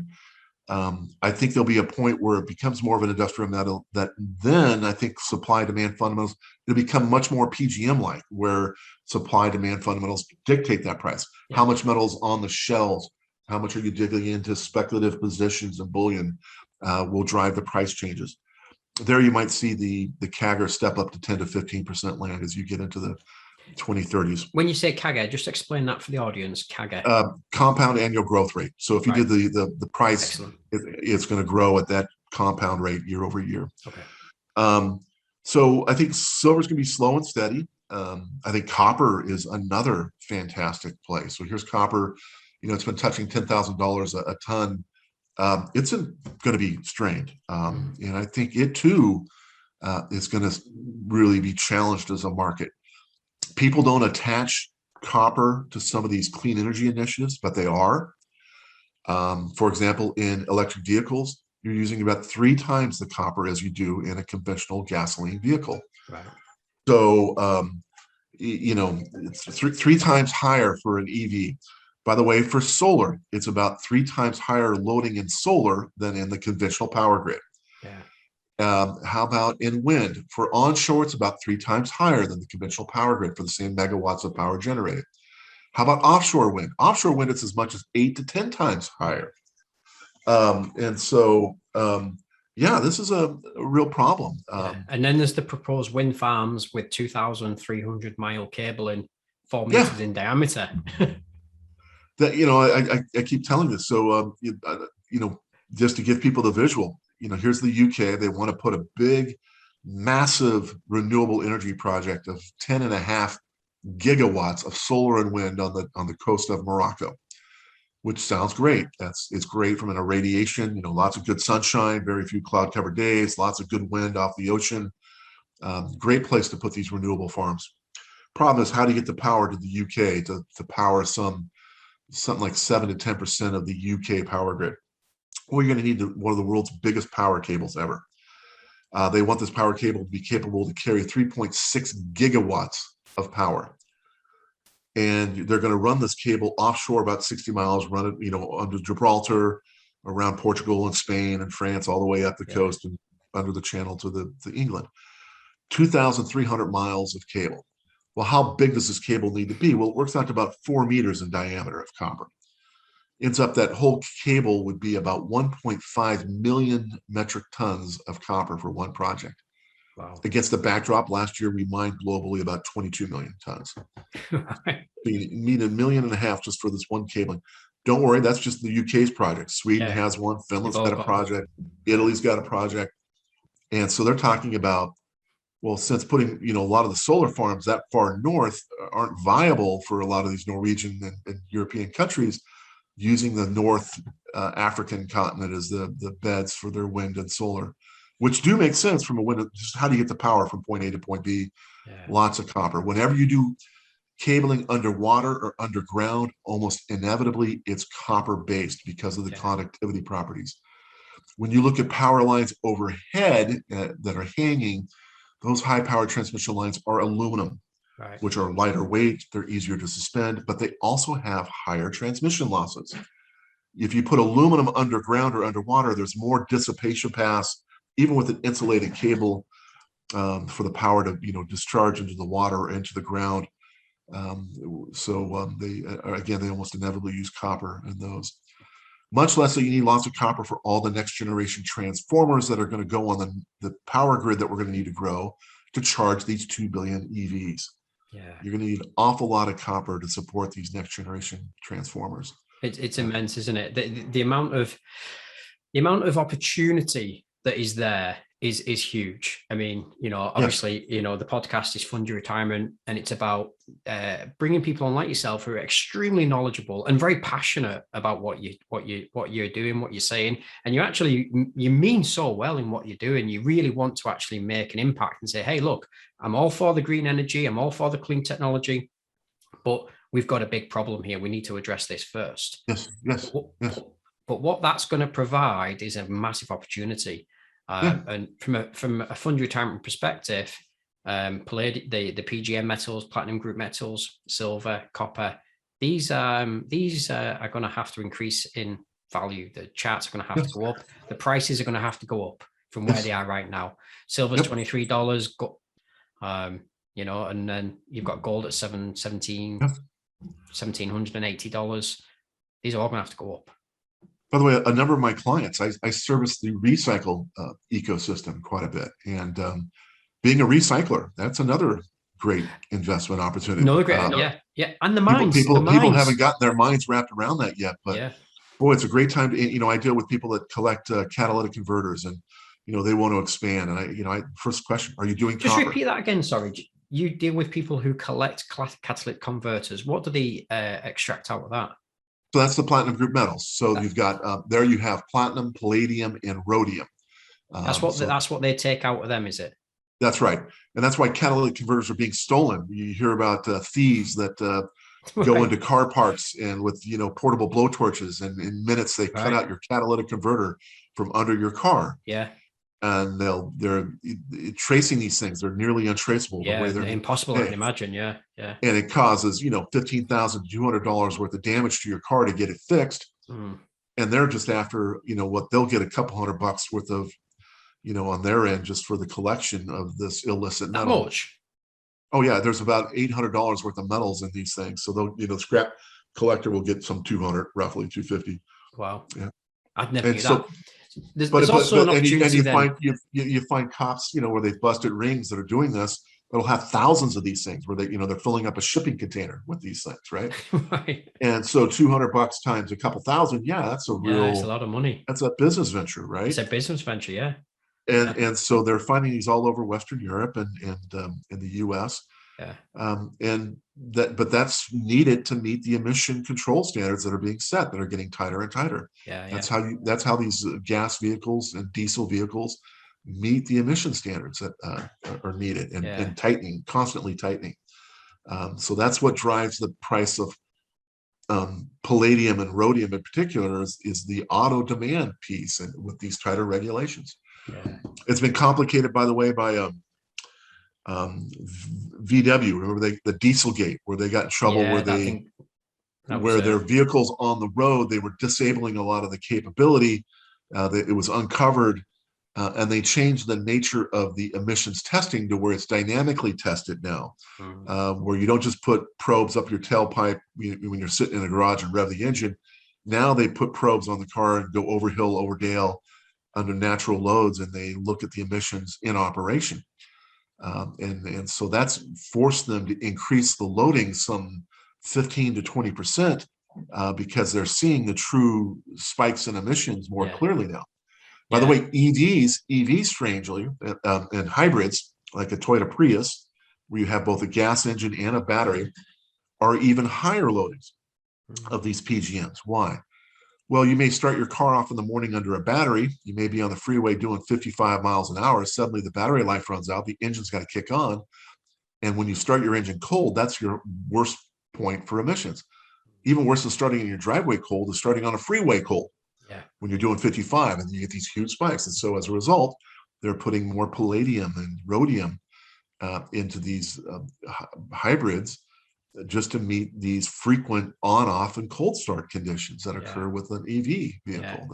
I think there'll be a point where it becomes more of an industrial metal that then I think supply demand fundamentals, it'll become much more PGM like, where supply demand fundamentals dictate that price. Yeah. How much metal's on the shelves, how much are you digging into speculative positions and bullion will drive the price changes. There you might see the CAGR step up to 10 to 15% land as you get into the 2030s. When you say CAGR, just explain that for the audience. CAGR. Compound annual growth rate. So if you did the price, it's going to grow at that compound rate year over year. Okay. So I think silver's going to be slow and steady. I think copper is another fantastic play. So here's copper. It's been touching $10,000 a ton. It's going to be strained. And I think it too is going to really be challenged as a market. People don't attach copper to some of these clean energy initiatives, but they are. For example, in electric vehicles, you're using about 3 times the copper as you do in a conventional gasoline vehicle. Right. So, it's three times higher for an EV. By the way, for solar, it's about 3 times higher loading in solar than in the conventional power grid. Yeah. How about in wind? For onshore, it's about 3 times higher than the conventional power grid for the same megawatts of power generated. How about offshore wind? Offshore wind, it's as much as 8 to 10 times higher. This is a real problem. And then there's the proposed wind farms with 2,300-mile cabling, 4 meters in diameter. That I keep telling this. So just to give people the visual, here's the UK. They want to put a big, massive renewable energy project of 10.5 gigawatts of solar and wind on the coast of Morocco, which sounds great. It's great from an irradiation, lots of good sunshine, very few cloud covered days, lots of good wind off the ocean. Great place to put these renewable farms. Problem is, how do you get the power to the UK to power something like 7 to 10% of the UK power grid? Well, you're going to need one of the world's biggest power cables ever. They want this power cable to be capable to carry 3.6 gigawatts of power. And they're going to run this cable offshore about 60 miles, run it, under Gibraltar, around Portugal and Spain and France, all the way up the coast and under the channel to England. 2,300 miles of cable. Well, how big does this cable need to be? Well, it works out to about 4 meters in diameter of copper. Ends up that whole cable would be about 1.5 million metric tons of copper for one project. Wow. Against the backdrop, last year we mined globally about 22 million tons. Right. You need 1.5 million just for this one cabling. Don't worry, that's just the UK's project. Sweden has one, Finland's got a project, Italy's got a project. And so they're talking about, well, since putting, a lot of the solar farms that far north aren't viable for a lot of these Norwegian and European countries, using the North African continent as the beds for their wind and solar, which do make sense from a wind. Just how do you get the power from point A to point B? Lots of copper. Whenever you do cabling underwater or underground, almost inevitably it's copper based because of the conductivity properties. When you look at power lines overhead that are hanging, those high power transmission lines are aluminum, which are lighter weight, they're easier to suspend, but they also have higher transmission losses. If you put aluminum underground or underwater, there's more dissipation paths, even with an insulated cable, for the power to discharge into the water or into the ground. They almost inevitably use copper in those. Much less that you need lots of copper for all the next generation transformers that are going to go on the power grid that we're going to need to grow to charge these 2 billion EVs. You're going to need an awful lot of copper to support these next generation transformers. It's immense, isn't it? The amount of opportunity that is there is huge. I mean, obviously, the podcast is Fund Your Retirement, and it's about bringing people on like yourself who are extremely knowledgeable and very passionate about what you're doing, what you're saying, and you mean so well in what you're doing. You really want to actually make an impact and say, hey, look, I'm all for the green energy, I'm all for the clean technology, but we've got a big problem here. We need to address this first. Yes. But what that's going to provide is a massive opportunity. And from a fund retirement perspective, the PGM metals, platinum group metals, silver, copper, these are going to have to increase in value. The charts are going to have to go up. The prices are going to have to go up from where they are right now. Silver's $23, you know, and then you've got gold at $1,780. These are all going to have to go up. By the way, a number of my clients, I service the recycle ecosystem quite a bit. And being a recycler, that's another great investment opportunity. Another great, yeah. And the mines. People haven't gotten their minds wrapped around that yet. But boy, it's a great time to, you know, I deal with people that collect catalytic converters, and, you know, they want to expand. And first question, are you doing Just copper? repeat that again, sorry. You deal with people who collect catalytic converters. What do they extract out of that? So that's the platinum group metals. So you've got there you have platinum, palladium, and rhodium. That's what they take out of them, is it? That's right, and that's why catalytic converters are being stolen. You hear about thieves that go into car parts and with, you know, portable blowtorches, and in minutes they cut out your catalytic converter from under your car. Yeah. And they're tracing these things. They're nearly untraceable. Yeah, the way they're impossible, I can imagine. Yeah. And it causes, you know, $15,200 worth of damage to your car to get it fixed. And they're just after, you know, what they'll get a couple $100 worth of, you know, on their end just for the collection of this illicit metal. That much? Oh yeah, there's about $800 worth of metals in these things. So they'll, you know, scrap collector will get some 200, roughly 250. Wow. Yeah. I'd never knew that. There's also an opportunity. You find cops, you know, where they've busted rings that are doing this, that'll have thousands of these things where they, you know, they're filling up a shipping container with these things, right? Right. And so $200 times a couple thousand, that's a real. It's a lot of money. That's a business venture, right? It's a business venture, yeah. And so they're finding these all over Western Europe and in the U.S. Yeah. But that's needed to meet the emission control standards that are being set, that are getting tighter and tighter. That's how these gas vehicles and diesel vehicles meet the emission standards that are needed, and tightening, constantly tightening. So that's what drives the price of palladium and rhodium in particular is the auto demand piece, and with these tighter regulations. It's been complicated, by the way, by VW. Remember the Dieselgate, where they got in trouble, where their vehicles on the road, they were disabling a lot of the capability. It was uncovered, and they changed the nature of the emissions testing to where it's dynamically tested now, where you don't just put probes up your tailpipe when you're sitting in a garage and rev the engine. Now they put probes on the car and go over hill, over dale, under natural loads, and they look at the emissions in operation. And so that's forced them to increase the loading some 15 to 20%, because they're seeing the true spikes in emissions more clearly now. By the way, EVs, strangely, and hybrids, like a Toyota Prius, where you have both a gas engine and a battery, are even higher loadings of these PGMs. Why? Well, you may start your car off in the morning under a battery. You may be on the freeway doing 55 miles an hour. Suddenly the battery life runs out. The engine's got to kick on. And when you start your engine cold, that's your worst point for emissions. Even worse than starting in your driveway cold is starting on a freeway cold. When you're doing 55, and you get these huge spikes. And so as a result, they're putting more palladium and rhodium into these hybrids, just to meet these frequent on-off and cold start conditions that occur with an EV vehicle.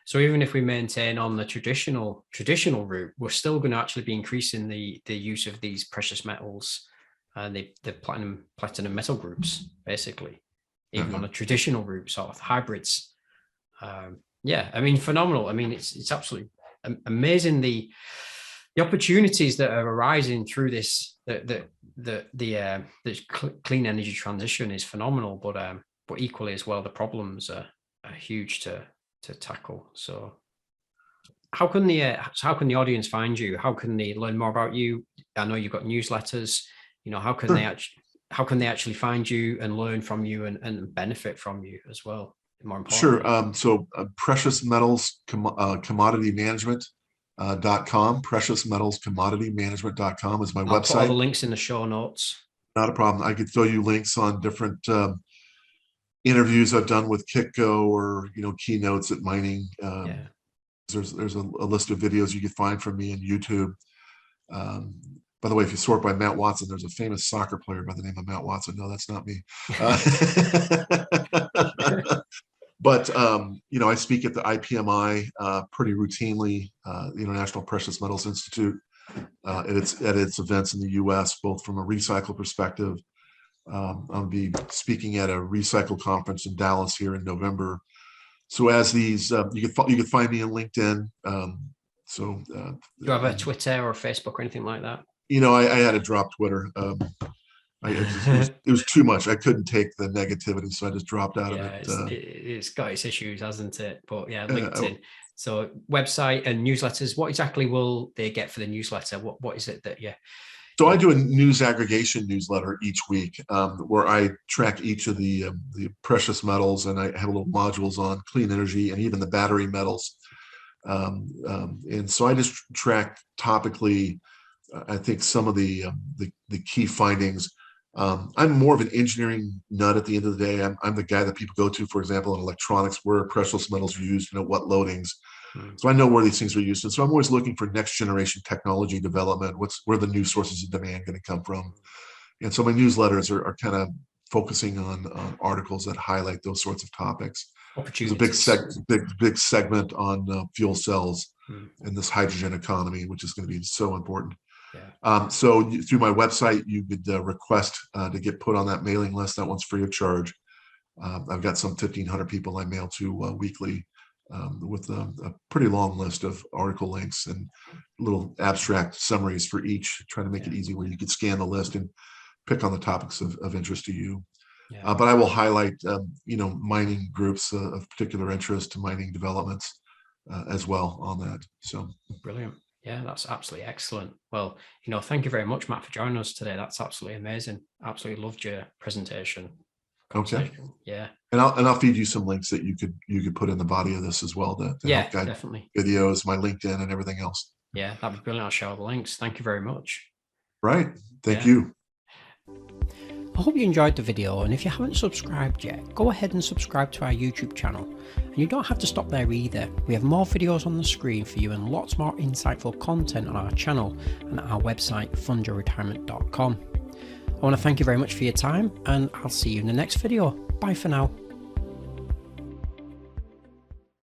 So even if we maintain on the traditional route, we're still going to actually be increasing the use of these precious metals and the platinum metal groups, basically, even on a traditional route, sort of hybrids. I mean, phenomenal. I mean, it's absolutely amazing the opportunities that are arising through this. The clean energy transition is phenomenal, but equally as well, the problems are huge to tackle. So how can the audience find you? How can they learn more about you? I know you've got newsletters. You know, how can they actually find you and learn from you and benefit from you as well? More importantly. So precious metals commodity management.com. Precious metals commodity management.com is my website. I'll put all the links in the show notes. Not a problem. I could throw you links on different interviews I've done with Kitco, or keynotes at mining. There's a list of videos you can find from me on YouTube. By the way, if you sort by Matt Watson, there's a famous soccer player by the name of Matt Watson. No, that's not me. But I speak at the IPMI pretty routinely, the International Precious Metals Institute, at its events in the U.S., both from a recycle perspective. I'll be speaking at a recycle conference in Dallas here in November. So as these, you could find me on LinkedIn. Do you have a Twitter or Facebook or anything like that? I had to drop Twitter. It was too much. I couldn't take the negativity, so I just dropped out of it. It's got its issues, hasn't it? But yeah, LinkedIn. So website and newsletters. What exactly will they get for the newsletter? What is it that So I do a news aggregation newsletter each week, where I track each of the precious metals, and I have little modules on clean energy and even the battery metals. And so I just track topically, I think, some of the key findings. I'm more of an engineering nut at the end of the day. I'm the guy that people go to, for example, in electronics, where precious metals are used, what loadings. So I know where these things are used. And so I'm always looking for next generation technology development. Where the new sources of demand going to come from? And so my newsletters are kind of focusing on articles that highlight those sorts of topics. There's a big segment on fuel cells and this hydrogen economy, which is going to be so important. Yeah. So through my website, you could request to get put on that mailing list. That one's free of charge. I've got some 1,500 people I mail to weekly, with a pretty long list of article links and little abstract summaries for each, trying to make it easy where you could scan the list and pick on the topics of interest to you. Yeah. But I will highlight, mining groups of particular interest to mining developments as well on that. So brilliant. Yeah, that's absolutely excellent. Well, thank you very much, Matt, for joining us today. That's absolutely amazing. Absolutely loved your presentation. Okay. Yeah. And I'll feed you some links that you could put in the body of this as well to help guide definitely videos, my LinkedIn, and everything else. Yeah, that'd be brilliant. I'll share all the links. Thank you very much. Right. Thank you. I hope you enjoyed the video, and if you haven't subscribed yet, go ahead and subscribe to our YouTube channel. And you don't have to stop there either. We have more videos on the screen for you and lots more insightful content on our channel and our website, fundyourretirement.com. I want to thank you very much for your time, and I'll see you in the next video. Bye for now.